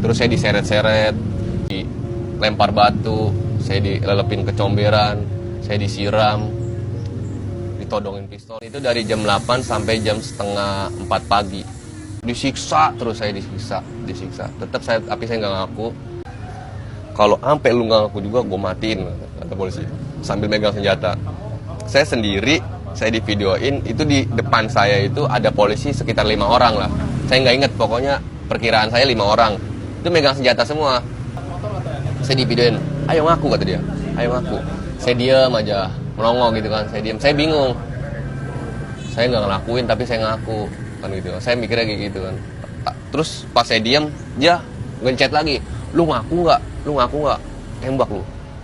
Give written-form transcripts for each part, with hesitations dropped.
Terus saya diseret-seret, dilempar batu, saya dilelepin ke comberan, saya disiram, ditodongin pistol. Itu dari jam 8 sampai jam setengah 4 pagi. Disiksa terus, saya disiksa. Tetap tapi saya nggak ngaku. Kalau sampai lu nggak ngaku juga, gue matiin, kata polisi. Sambil megang senjata. Saya sendiri, saya divideoin, itu di depan saya itu ada polisi sekitar 5 orang lah. Saya nggak inget, pokoknya perkiraan saya 5 orang. Itu megang senjata semua. Saya divideoin, ayo ngaku, kata dia. Ayo ngaku. Saya diam aja, melongo gitu kan. Saya diam, saya bingung. Saya nggak ngelakuin, tapi saya ngaku. Kan gitu. Saya mikirnya kayak gitu kan. Terus pas saya diam, dia nge-chat lagi. Lu ngaku nggak? Lu ngaku nggak? Tembak lu.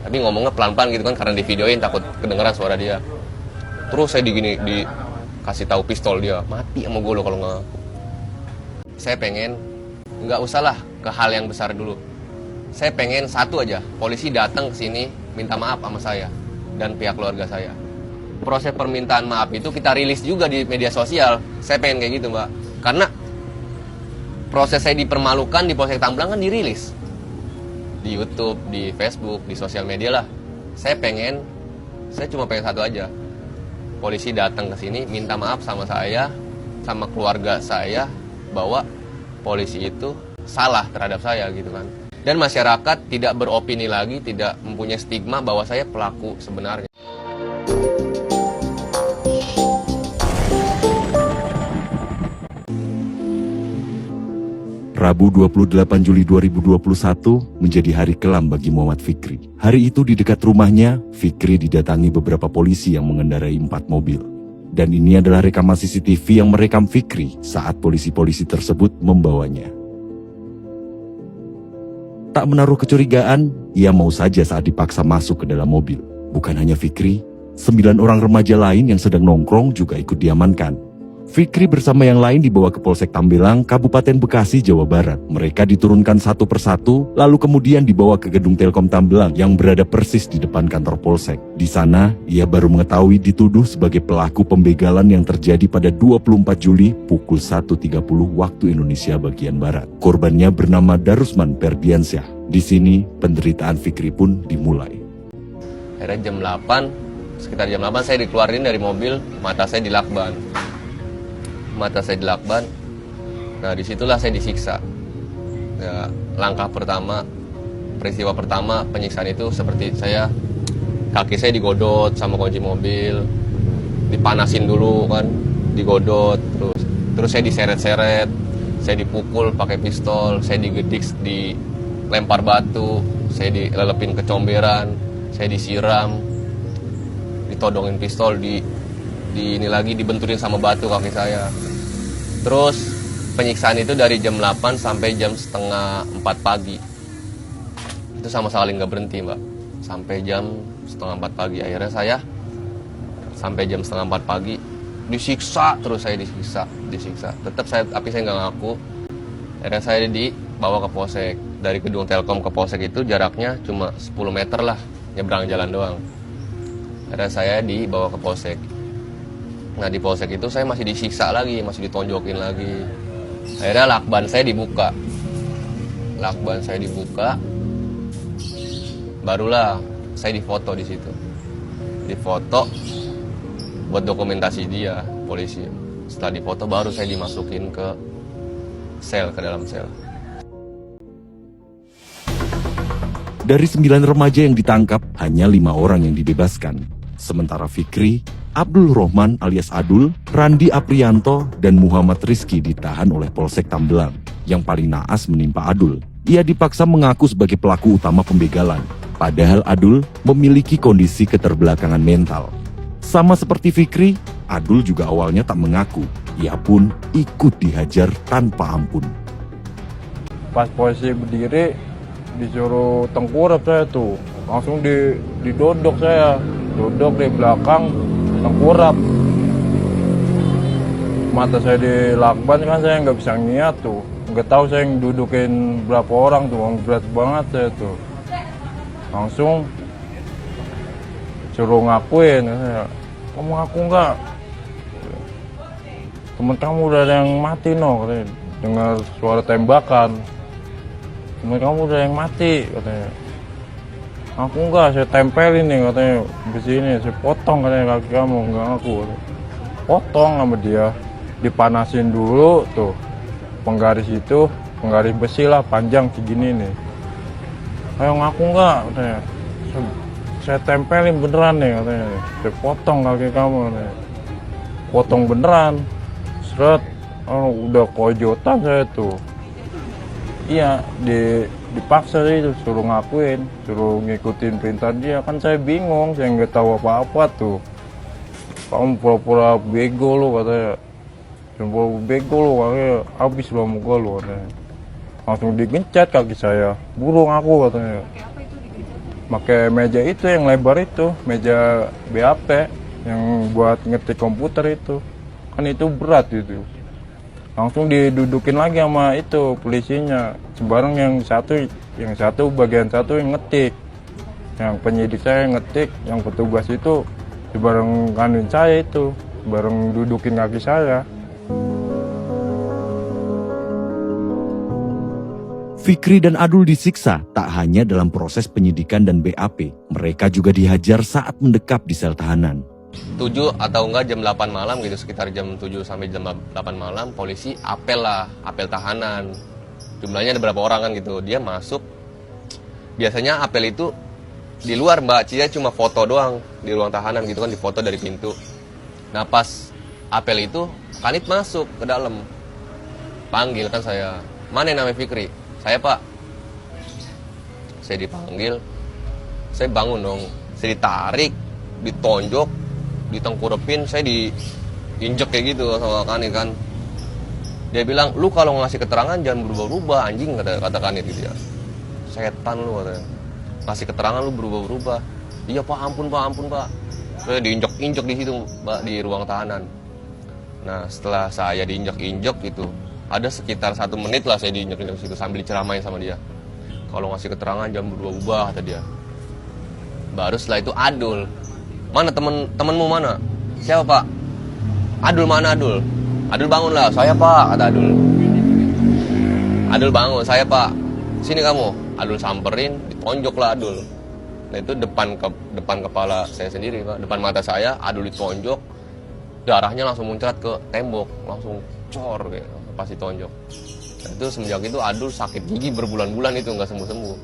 Tapi ngomongnya pelan-pelan gitu kan, karena di videoin takut kedengeran suara dia. Terus saya dikasih tahu pistol dia, mati sama gue lo kalau nggak ngaku. Saya pengen nggak usah lah ke hal yang besar dulu. Saya pengen satu aja, polisi datang ke sini minta maaf sama saya dan pihak keluarga saya. Proses permintaan maaf itu kita rilis juga di media sosial. Saya pengen kayak gitu, Mbak. Karena proses saya dipermalukan di Polsek Tambelang kan dirilis di YouTube, di Facebook, di sosial media lah. Saya cuma pengen satu aja. Polisi datang ke sini minta maaf sama saya, sama keluarga saya, bahwa polisi itu salah terhadap saya gitu kan. Dan masyarakat tidak beropini lagi, tidak mempunyai stigma bahwa saya pelaku sebenarnya. Rabu 28 Juli 2021 menjadi hari kelam bagi Muhammad Fikri. Hari itu di dekat rumahnya, Fikri didatangi beberapa polisi yang mengendarai 4 mobil. Dan ini adalah rekaman CCTV yang merekam Fikri saat polisi-polisi tersebut membawanya. Tak menaruh kecurigaan, ia mau saja saat dipaksa masuk ke dalam mobil. Bukan hanya Fikri, 9 orang remaja lain yang sedang nongkrong juga ikut diamankan. Fikri bersama yang lain dibawa ke Polsek Tambelang, Kabupaten Bekasi, Jawa Barat. Mereka diturunkan satu persatu, lalu kemudian dibawa ke gedung Telkom Tambelang yang berada persis di depan kantor Polsek. Di sana, ia baru mengetahui dituduh sebagai pelaku pembegalan yang terjadi pada 24 Juli pukul 1.30 waktu Indonesia bagian Barat. Korbannya bernama Darusman Ferdiansyah. Di sini, penderitaan Fikri pun dimulai. Akhirnya sekitar jam 8 saya dikeluarin dari mobil, mata saya dilakban. Nah disitulah saya disiksa. Ya, peristiwa pertama penyiksaan itu seperti kaki saya digodot sama kunci mobil, dipanasin dulu kan, digodot, terus saya diseret-seret, saya dipukul pakai pistol, saya digedik, dilempar batu, saya dilelepin ke comberan, saya disiram, ditodongin pistol, dibenturin sama batu kaki saya. Terus penyiksaan itu dari jam 8 sampai jam setengah 4 pagi. Itu sama sekali nggak berhenti, Mbak. Sampai jam setengah 4 pagi. Akhirnya saya sampai jam setengah 4 pagi disiksa terus, saya disiksa. Tapi saya nggak ngaku. Akhirnya saya dibawa ke Polsek. Dari gedung Telkom ke Polsek itu jaraknya cuma 10 meter lah, nyebrang jalan doang. Akhirnya saya dibawa ke Polsek. Nah di Polsek itu saya masih disiksa lagi, masih ditonjokin lagi. Akhirnya lakban saya dibuka. Barulah saya difoto di situ. Difoto buat dokumentasi dia, polisi. Setelah difoto baru saya dimasukin ke dalam sel. Dari 9 remaja yang ditangkap, hanya 5 orang yang dibebaskan. Sementara Fikri, Abdul Rohman alias Adul, Randi Aprianto, dan Muhammad Rizki ditahan oleh Polsek Tambelang. Yang paling naas menimpa Adul. Ia dipaksa mengaku sebagai pelaku utama pembegalan. Padahal Adul memiliki kondisi keterbelakangan mental. Sama seperti Fikri, Adul juga awalnya tak mengaku. Ia pun ikut dihajar tanpa ampun. Pas polisi berdiri, disuruh tengkurap saya tuh. Langsung didodok saya. Duduk di belakang, tengkurap. Mata saya dilakban kan, saya nggak bisa ngeliat tuh. Nggak tahu saya dudukin berapa orang tuh, berat banget saya tuh. Langsung suruh ngakuin. Kamu ngaku nggak? Temen kamu udah ada yang mati no, dengar suara tembakan. teman kamu udah yang mati katanya. Aku enggak, saya tempelin nih katanya di sini, saya potong katanya kaki kamu, enggak aku. Potong sama dia, dipanasin dulu tuh penggaris itu, penggaris besi lah panjang segini nih. Ayo ngaku enggak katanya. Saya tempelin beneran nih katanya. Saya potong kaki kamu katanya. Potong beneran. Seret, udah kojotan saya tuh. Iya, dipaksa itu suruh ngakuin, suruh ngikutin perintah dia. Kan saya bingung, saya nggak tahu apa-apa tuh. Kamu pura-pura bego lu katanya. Pura-pura bego lu katanya, habis lu muka lu katanya. Langsung digencet kaki saya, burung aku katanya. Pakai meja itu yang lebar itu, meja BAP yang buat ngetik komputer itu. Kan itu berat itu. Langsung didudukin lagi sama itu polisinya. Sebarang yang satu bagian satu yang ngetik. Yang penyidik saya yang ngetik, yang petugas itu sebarang kanin saya itu, bareng dudukin kaki saya. Fikri dan Adul disiksa tak hanya dalam proses penyidikan dan BAP, mereka juga dihajar saat mendekap di sel tahanan. 7 atau enggak jam 8 malam gitu, sekitar jam 7 sampai jam 8 malam polisi apel lah, apel tahanan. Jumlahnya ada berapa orang kan gitu. Dia masuk. Biasanya apel itu di luar Mbak, Cia cuma foto doang di ruang tahanan gitu kan, difoto dari pintu. Nah pas apel itu Kanit masuk ke dalam. Panggil kan saya. Mana yang namanya Fikri? Saya Pak. Saya dipanggil. Saya bangun dong. Saya ditarik, ditonjok, ditengkurepin, saya diinjek kayak gitu sama Kanit kan. Dia bilang, lu kalau ngasih keterangan jangan berubah-ubah anjing, kata Kanit gitu ya. Setan lu katanya. Ngasih keterangan lu berubah-ubah. Iya Pak, ampun Pak. Saya diinjek-injek di situ Mbak, di ruang tahanan. Nah setelah saya diinjek-injek gitu, ada sekitar 1 menit lah saya diinjek-injek situ sambil diceramain sama dia. Kalau ngasih keterangan jangan berubah-ubah kata dia. Baru setelah itu Adul. Mana temenmu mana? Siapa Pak? Adul mana Adul? Adul bangun lah. Saya Pak, kata Adul. Adul bangun, saya Pak. Sini kamu. Adul samperin, ditonjok lah Adul. Nah itu depan kepala saya sendiri Pak. Depan mata saya, Adul ditonjok. Darahnya langsung muncrat ke tembok. Langsung cor kayak pas ditonjok. Nah, itu semenjak itu Adul sakit gigi berbulan-bulan itu nggak sembuh-sembuh.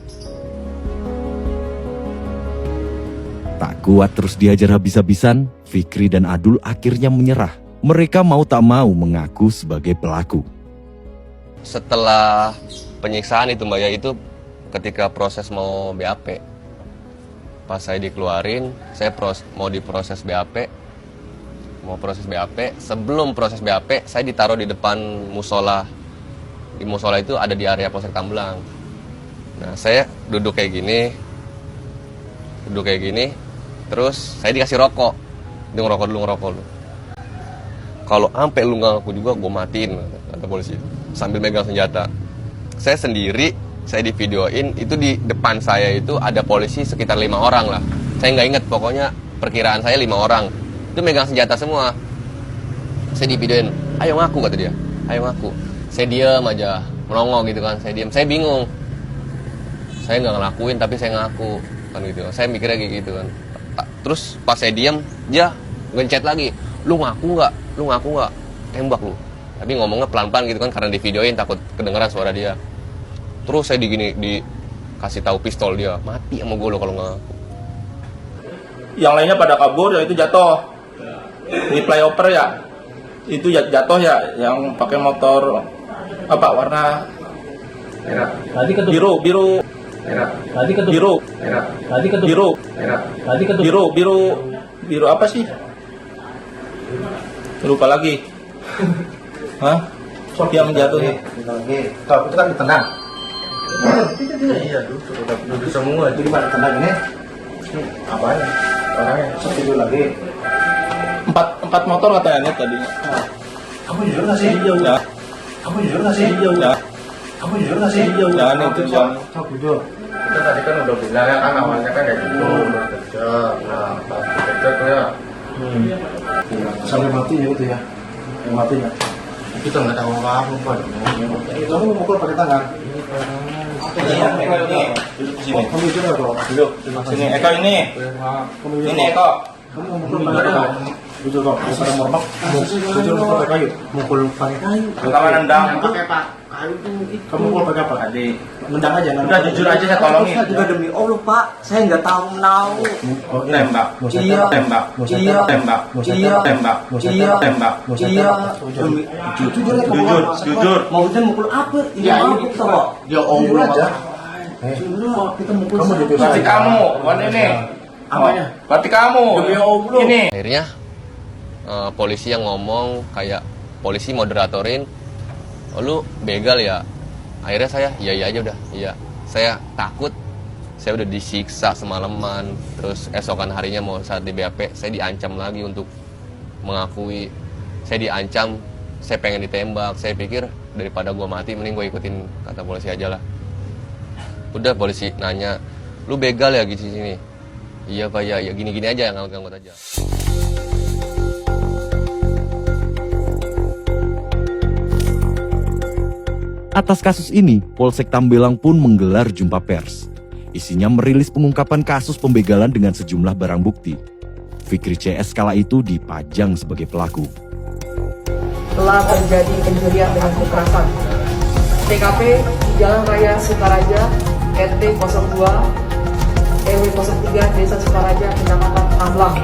Tak kuat terus dihajar habis-habisan, Fikri dan Adul akhirnya menyerah. Mereka mau tak mau mengaku sebagai pelaku. Setelah penyiksaan itu Mbak ya, itu ketika proses mau BAP. Pas saya dikeluarin, saya mau diproses BAP. Mau proses BAP, sebelum proses BAP saya ditaruh di depan musola. Di musola itu ada di area Polsek Tambelang. Nah, saya duduk kayak gini. Terus saya dikasih rokok. Dia ngerokok dulu. Kalau ampe lu nggak ngaku juga, gue matiin, kata polisi. Sambil megang senjata. Saya sendiri, saya divideoin, itu di depan saya itu ada polisi sekitar 5 orang lah. Saya nggak inget, pokoknya perkiraan saya 5 orang. Itu megang senjata semua. Saya divideoin, ayo ngaku kata dia. Ayo ngaku. Saya diam aja, melongo gitu kan. Saya diam, saya bingung. Saya nggak ngelakuin tapi saya ngaku kan gitu. Saya mikirnya kayak gitu kan. Terus pas saya diam, dia ngencet lagi. Lu ngaku nggak? Tembak lu. Tapi ngomongnya pelan-pelan gitu kan karena di videoin takut kedengeran suara dia. Terus saya dikasih tahu pistol dia. Mati sama gue lo kalau nggak ngaku. Yang lainnya pada kabur, ya itu jatuh. Di flyover ya. Itu jatuh ya yang pakai motor apa warna Tadi ketuk biru. Tadi ketuk Biru. Tadi ketuk Biru. Tadi ketuk Biru apa sih? Lupa lagi. Hah? Yang jatuh nih. Kalau itu kan ditendang. Iya, duduk semua. Itu di mana tendang ini? Apanya? Orangnya tidur lagi. Empat motor katanya tadi. Kamu jujur nggak sih? Ya. Kamu jujur nggak sih? Ya. Kamu jujur nggak sih? Jangan itu yang Sok jujur. Kita tadi kan udah bilang ya kan awalnya kan kayak gitu. Kerja, nah pas kerja tuh ya. Sampai mati ya itu ya. Yang matinya. Kita nggak tahu apa-apa. Itu kamu mukul pakai tangan. Duduk di sini. Duduk sini. Eko ini. Ini Eko. Jujur kok, bukan mormak. Jujur pakai kayu. Mukul pakai kayu. Kamu nendang. Kamu mukul pakai apa? Tadi. Nendang aja. Udah jujur aja saya tolongin. Juga demi Allah Pak, saya nggak tahu menau. Tembak. Iya. Tembak. Iya. Tembak. Iya. Tembak. Iya. Tembak. Iya. Demi Jujur ya, Jujur. Maksudnya mukul apa? Ini Ya, apa ini Pak? dia omong aja. Kita mukul Kamu siapa? jadi Berarti kamu. Bukan ini. Apanya? Berarti kamu. Demi Allah. Ini. Akhirnya polisi yang ngomong kayak polisi moderatorin, oh, lu begal ya. Akhirnya saya iya aja udah, iya. Saya takut, saya udah disiksa semalaman. Terus esokan harinya mau saat di BAP, saya diancam lagi untuk mengakui. Saya diancam, saya pengen ditembak. Saya pikir daripada gua mati, mending gua ikutin kata polisi aja lah. Udah polisi nanya, lu begal ya gitu sini? Iya pak ya, ya gini-gini aja yang ngangkut aja. Atas kasus ini, Polsek Tambelang pun menggelar jumpa pers. Isinya merilis pengungkapan kasus pembegalan dengan sejumlah barang bukti. Fikri CS kala itu dipajang sebagai pelaku. Telah terjadi pencurian dengan kekerasan. TKP di Jalan Raya Sukaraja, RT 02, RW 03, Desa Sukaraja, Kecamatan Tamblang.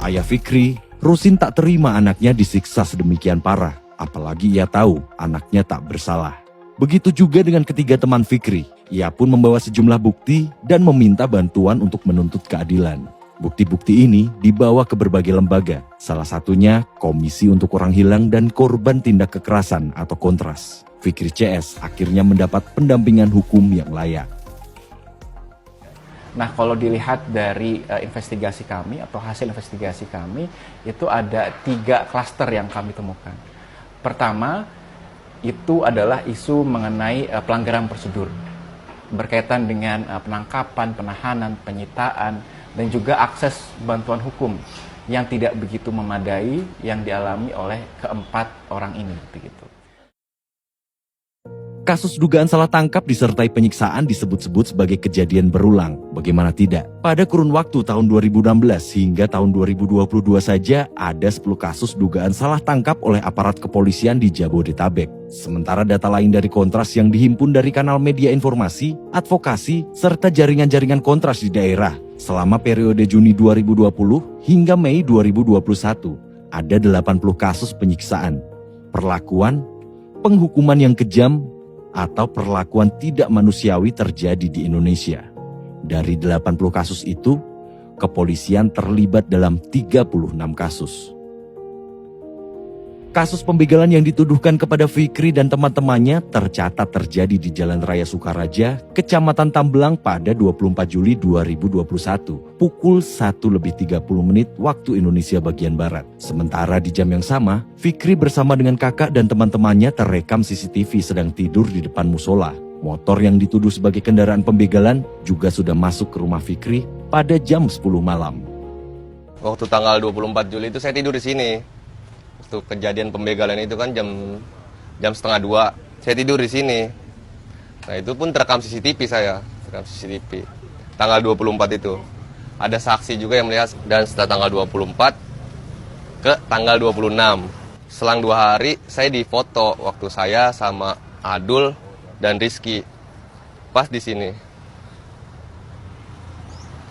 Ayah Fikri, Rusin tak terima anaknya disiksa sedemikian parah, apalagi ia tahu anaknya tak bersalah. Begitu juga dengan ketiga teman Fikri, ia pun membawa sejumlah bukti dan meminta bantuan untuk menuntut keadilan. Bukti-bukti ini dibawa ke berbagai lembaga, salah satunya Komisi untuk Orang Hilang dan Korban Tindak Kekerasan atau Kontras. Fikri CS akhirnya mendapat pendampingan hukum yang layak. Nah, kalau dilihat dari investigasi kami atau hasil investigasi kami, itu ada 3 klaster yang kami temukan. Pertama, itu adalah isu mengenai pelanggaran prosedur berkaitan dengan penangkapan, penahanan, penyitaan, dan juga akses bantuan hukum yang tidak begitu memadai yang dialami oleh keempat orang ini. Begitu. Kasus dugaan salah tangkap disertai penyiksaan disebut-sebut sebagai kejadian berulang. Bagaimana tidak? Pada kurun waktu tahun 2016 hingga tahun 2022 saja ada 10 kasus dugaan salah tangkap oleh aparat kepolisian di Jabodetabek. Sementara data lain dari Kontras yang dihimpun dari kanal media informasi, advokasi, serta jaringan-jaringan Kontras di daerah selama periode Juni 2020 hingga Mei 2021 ada 80 kasus penyiksaan, perlakuan, penghukuman yang kejam, atau perlakuan tidak manusiawi terjadi di Indonesia. Dari 80 kasus itu, kepolisian terlibat dalam 36 kasus. Kasus pembegalan yang dituduhkan kepada Fikri dan teman-temannya tercatat terjadi di Jalan Raya Sukaraja, Kecamatan Tamblang pada 24 Juli 2021, pukul 1:30 waktu Indonesia bagian Barat. Sementara di jam yang sama, Fikri bersama dengan kakak dan teman-temannya terekam CCTV sedang tidur di depan musola. Motor yang dituduh sebagai kendaraan pembegalan juga sudah masuk ke rumah Fikri pada jam 10 malam. Waktu tanggal 24 Juli itu saya tidur di sini. Waktu kejadian pembegalan itu kan jam 1:30. Saya tidur di sini. Nah, itu pun terekam CCTV saya, terekam CCTV. Tanggal 24 itu. Ada saksi juga yang melihat, dan setelah tanggal 24 ke tanggal 26. Selang 2 hari saya difoto waktu saya sama Adul dan Rizky pas di sini.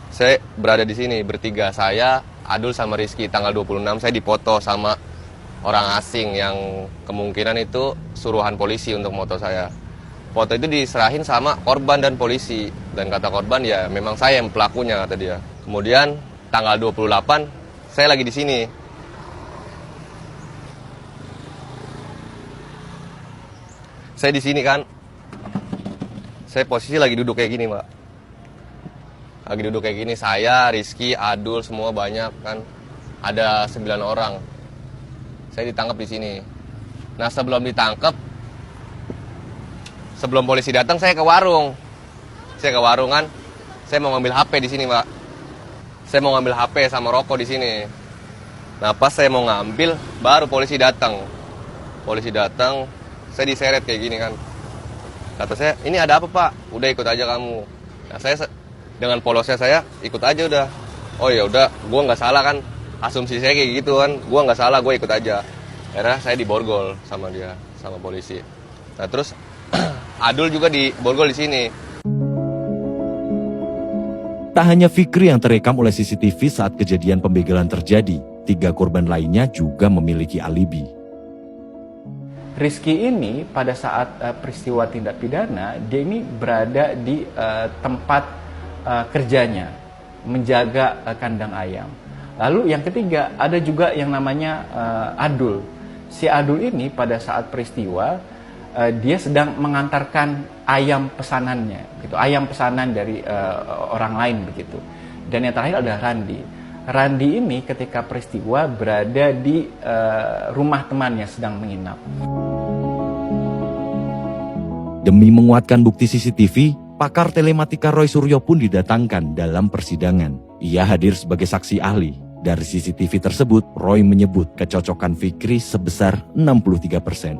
Saya berada di sini bertiga, saya, Adul sama Rizky. Tanggal 26 saya dipoto sama orang asing yang kemungkinan itu suruhan polisi untuk moto saya. Foto itu diserahin sama korban dan polisi, dan kata korban ya memang saya yang pelakunya, kata dia. Kemudian tanggal 28 saya lagi di sini. Saya di sini kan. Saya posisi lagi duduk kayak gini, Mbak. Lagi duduk kayak gini, saya, Rizky, Adul, semua banyak kan. Ada 9 orang. Saya ditangkap di sini. Nah, sebelum ditangkap, sebelum polisi datang, saya ke warung. Saya ke warung kan. Saya mau ngambil HP di sini, Mbak. Saya mau ngambil HP sama rokok di sini. Nah pas saya mau ngambil, baru polisi datang. Saya diseret kayak gini kan. Kata saya, ini ada apa pak? Udah ikut aja kamu. Nah saya dengan polosnya saya ikut aja udah. Oh ya udah, gue nggak salah kan. Asumsi saya kayak gitu kan, gue nggak salah, gue ikut aja. Akhirnya saya diborgol sama dia, sama polisi. Nah terus Adul juga diborgol di sini. Tak hanya Fikri yang terekam oleh CCTV saat kejadian pembegalan terjadi, 3 korban lainnya juga memiliki alibi. Rizky ini pada saat peristiwa tindak pidana, dia ini berada di tempat kerjanya, menjaga kandang ayam. Lalu yang ketiga, ada juga yang namanya Adul. Si Adul ini pada saat peristiwa, dia sedang mengantarkan ayam pesanannya, gitu, ayam pesanan dari orang lain begitu. Dan yang terakhir adalah Randi. Randi ini ketika peristiwa berada di rumah temannya sedang menginap. Demi menguatkan bukti CCTV, pakar telematika Roy Suryo pun didatangkan dalam persidangan. Ia hadir sebagai saksi ahli. Dari CCTV tersebut, Roy menyebut kecocokan Fikri sebesar 63%.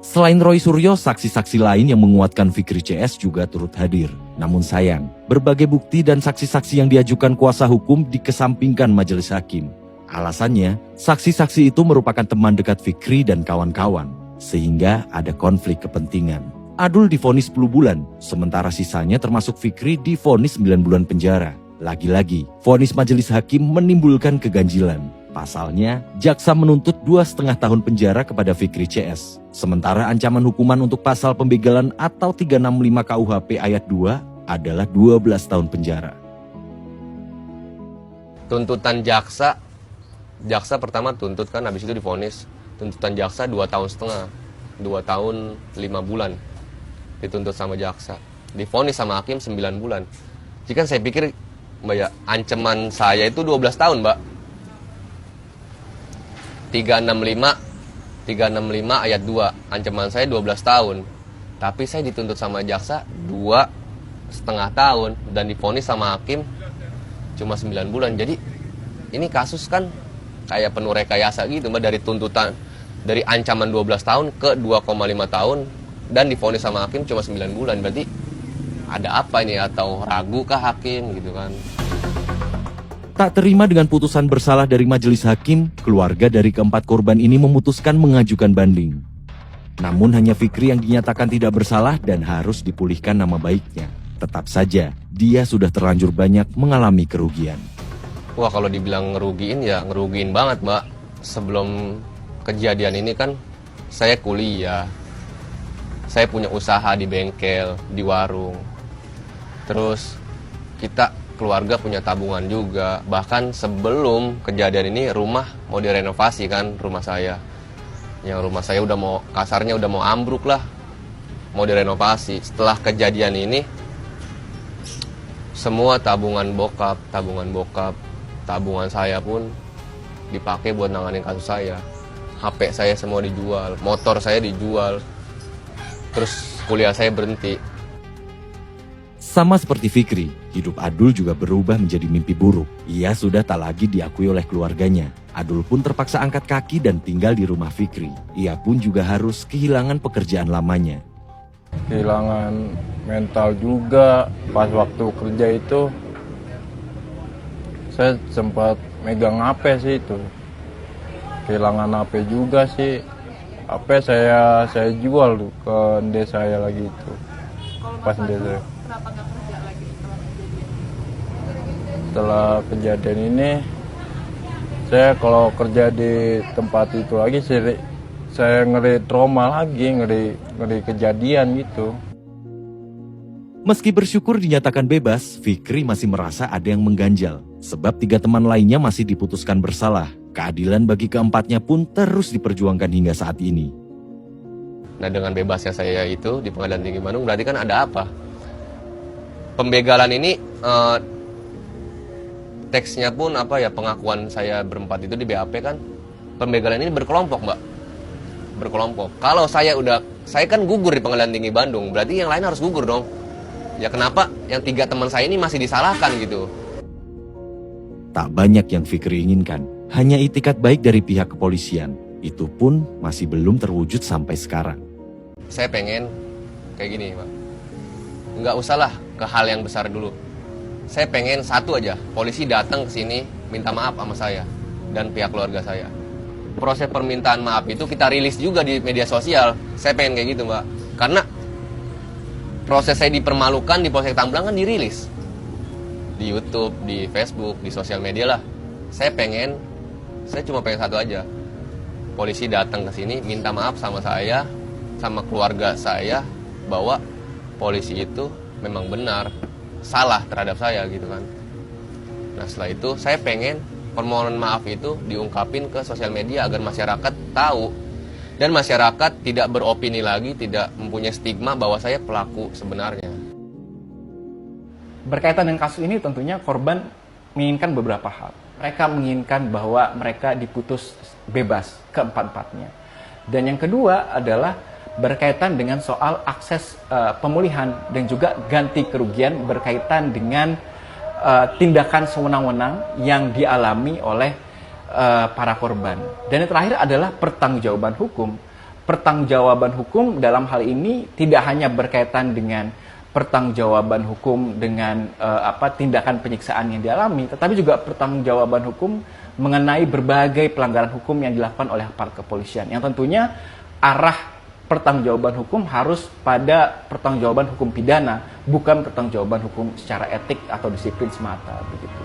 Selain Roy Suryo, saksi-saksi lain yang menguatkan Fikri CS juga turut hadir. Namun sayang, berbagai bukti dan saksi-saksi yang diajukan kuasa hukum dikesampingkan majelis hakim. Alasannya, saksi-saksi itu merupakan teman dekat Fikri dan kawan-kawan, sehingga ada konflik kepentingan. Adul divonis 10 bulan, sementara sisanya termasuk Fikri divonis 9 bulan penjara. Lagi-lagi, vonis majelis hakim menimbulkan keganjilan. Pasalnya, jaksa menuntut 2,5 tahun penjara kepada Fikri CS. Sementara ancaman hukuman untuk pasal pembegalan atau 365 KUHP ayat 2 adalah 12 tahun penjara. Tuntutan jaksa pertama tuntut kan, habis itu divonis. Tuntutan jaksa 2,5 tahun, 2 tahun 5 bulan. Dituntut sama jaksa, divonis sama hakim 9 bulan. Jadi kan saya pikir mbak ya, ancaman saya itu 12 tahun mbak. 365 ayat 2, ancaman saya 12 tahun. Tapi saya dituntut sama jaksa 2,5 tahun dan divonis sama hakim cuma 9 bulan. Jadi ini kasus kan kayak penuh rekayasa gitu mbak, dari tuntutan, dari ancaman 12 tahun ke 2,5 tahun dan divonis sama hakim cuma 9 bulan. Berarti ada apa ini, atau ragu kah hakim gitu kan. Tak terima dengan putusan bersalah dari majelis hakim, keluarga dari keempat korban ini memutuskan mengajukan banding. Namun hanya Fikri yang dinyatakan tidak bersalah dan harus dipulihkan nama baiknya. Tetap saja, dia sudah terlanjur banyak mengalami kerugian. Wah kalau dibilang ngerugiin ya ngerugiin banget mbak. Sebelum kejadian ini kan saya kuliah. Saya punya usaha di bengkel, di warung. Terus kita keluarga punya tabungan juga. Bahkan sebelum kejadian ini rumah mau direnovasi kan, rumah saya. Yang rumah saya udah mau, kasarnya udah mau ambruk lah. Mau direnovasi. Setelah kejadian ini, semua tabungan bokap, tabungan saya pun dipakai buat nanganin kasus saya. HP saya semua dijual, motor saya dijual. Terus kuliah saya berhenti. Sama seperti Fikri, hidup Adul juga berubah menjadi mimpi buruk. Ia sudah tak lagi diakui oleh keluarganya. Adul pun terpaksa angkat kaki dan tinggal di rumah Fikri. Ia pun juga harus kehilangan pekerjaan lamanya. Kehilangan mental juga. Pas waktu kerja itu, saya sempat megang HP sih itu. Kehilangan HP juga sih. HP saya jual tuh ke ndek saya lagi itu. Pas ndek saya. Kenapa nggak kerja lagi Setelah kejadian ini, saya kalau kerja di tempat itu lagi, saya ngeri trauma lagi, ngeri kejadian gitu. Meski bersyukur dinyatakan bebas, Fikri masih merasa ada yang mengganjal. Sebab 3 teman lainnya masih diputuskan bersalah. Keadilan bagi keempatnya pun terus diperjuangkan hingga saat ini. Nah dengan bebasnya saya itu di Pengadilan Tinggi Bandung berarti kan ada apa? Pembegalan ini teksnya pun apa ya, pengakuan saya berempat itu di BAP kan, pembegalan ini berkelompok mbak, berkelompok. Kalau saya kan gugur di Pengadilan Tinggi Bandung, berarti yang lain harus gugur dong. Ya kenapa yang 3 teman saya ini masih disalahkan gitu? Tak banyak yang Fikri inginkan. Hanya itikat baik dari pihak kepolisian, itu pun masih belum terwujud sampai sekarang. Saya pengen kayak gini, Pak. Nggak usahlah ke hal yang besar dulu. Saya pengen satu aja, polisi datang ke sini minta maaf sama saya dan pihak keluarga saya. Proses permintaan maaf itu kita rilis juga di media sosial. Saya pengen kayak gitu, Mbak. Karena proses saya dipermalukan di Polsek Tambelang kan dirilis. Di YouTube, di Facebook, di sosial media lah. Saya cuma pengen satu aja. Polisi datang ke sini minta maaf sama saya, sama keluarga saya, bahwa polisi itu memang benar salah terhadap saya gitu kan. Nah setelah itu saya pengen permohonan maaf itu diungkapin ke sosial media agar masyarakat tahu dan masyarakat tidak beropini lagi, tidak mempunyai stigma bahwa saya pelaku sebenarnya. Berkaitan dengan kasus ini tentunya korban menginginkan beberapa hal. Mereka menginginkan bahwa mereka diputus bebas keempat-empatnya. Dan yang kedua adalah berkaitan dengan soal akses pemulihan dan juga ganti kerugian berkaitan dengan tindakan sewenang-wenang yang dialami oleh para korban. Dan yang terakhir adalah pertanggungjawaban hukum. Pertanggungjawaban hukum dalam hal ini tidak hanya berkaitan dengan pertanggungjawaban hukum dengan tindakan penyiksaan yang dialami, tetapi juga pertanggungjawaban hukum mengenai berbagai pelanggaran hukum yang dilakukan oleh aparat kepolisian. Yang tentunya arah pertanggungjawaban hukum harus pada pertanggungjawaban hukum pidana, bukan pertanggungjawaban hukum secara etik atau disiplin semata begitu.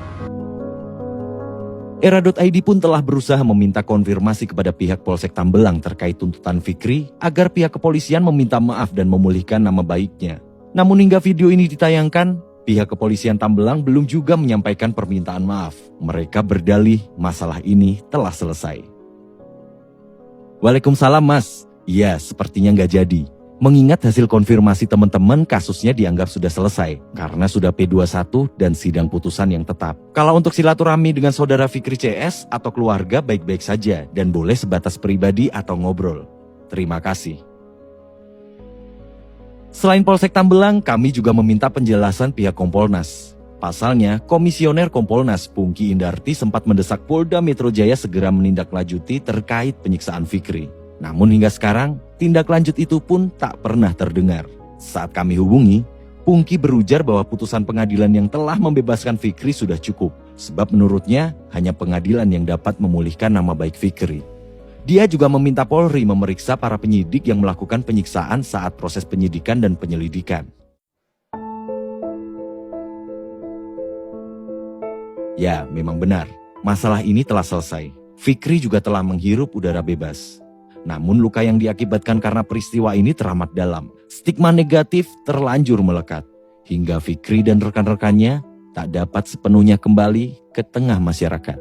Era.id pun telah berusaha meminta konfirmasi kepada pihak Polsek Tambelang terkait tuntutan Fikri agar pihak kepolisian meminta maaf dan memulihkan nama baiknya. Namun hingga video ini ditayangkan, pihak kepolisian Tambelang belum juga menyampaikan permintaan maaf. Mereka berdalih masalah ini telah selesai. Waalaikumsalam Mas. Ya, sepertinya nggak jadi. Mengingat hasil konfirmasi teman-teman, kasusnya dianggap sudah selesai karena sudah P21 dan sidang putusan yang tetap. Kalau untuk silaturahmi dengan saudara Fikri CS atau keluarga baik-baik saja dan boleh sebatas pribadi atau ngobrol. Terima kasih. Selain Polsek Tambelang, kami juga meminta penjelasan pihak Kompolnas. Pasalnya, Komisioner Kompolnas Pungki Indarti sempat mendesak Polda Metro Jaya segera menindaklanjuti terkait penyiksaan Fikri. Namun hingga sekarang, tindak lanjut itu pun tak pernah terdengar. Saat kami hubungi, Pungki berujar bahwa putusan pengadilan yang telah membebaskan Fikri sudah cukup. Sebab menurutnya, hanya pengadilan yang dapat memulihkan nama baik Fikri. Dia juga meminta Polri memeriksa para penyidik yang melakukan penyiksaan saat proses penyidikan dan penyelidikan. Ya, memang benar. Masalah ini telah selesai. Fikri juga telah menghirup udara bebas. Namun luka yang diakibatkan karena peristiwa ini teramat dalam. Stigma negatif terlanjur melekat. Hingga Fikri dan rekan-rekannya tak dapat sepenuhnya kembali ke tengah masyarakat.